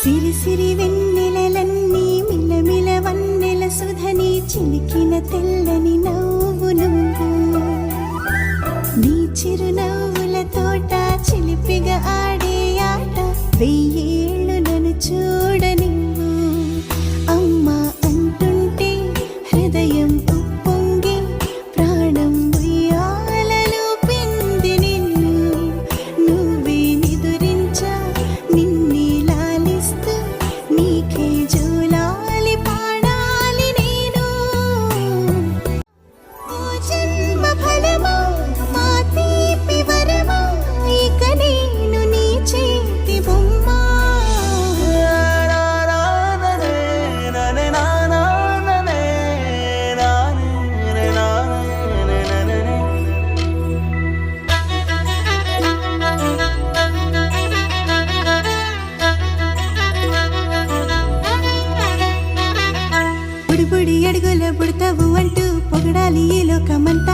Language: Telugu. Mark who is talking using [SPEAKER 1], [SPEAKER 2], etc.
[SPEAKER 1] సిరి సిరి వెన్నెలలన్నీ మిలమిల వన్నెల సుధని చిలికిన తెల్లని నవ్వు నువ్వు నీ చిరునవ్వుల తోట చిలిపిగా ఆడే ఆట వెయ్యేళ్ళు నన్ను చూడనివ్వు అమ్మా అంటుంటే హృదయం ఉప్పొంగి ప్రాణం ఉయ్యాలలో పిండి నిన్ను నువ్వే నిదురించా నిన్నే లాలిస్తూ నీకే జోలాలి పాడాలి నేను ఓ జన్మ ఫలమా మా తీపి వరమా ఇక నేను నీ చేతి బొమ్మ బుడి బుడి అడుగుల పుడతావు అంటూ పొగడాలి ఈ లోకమంతా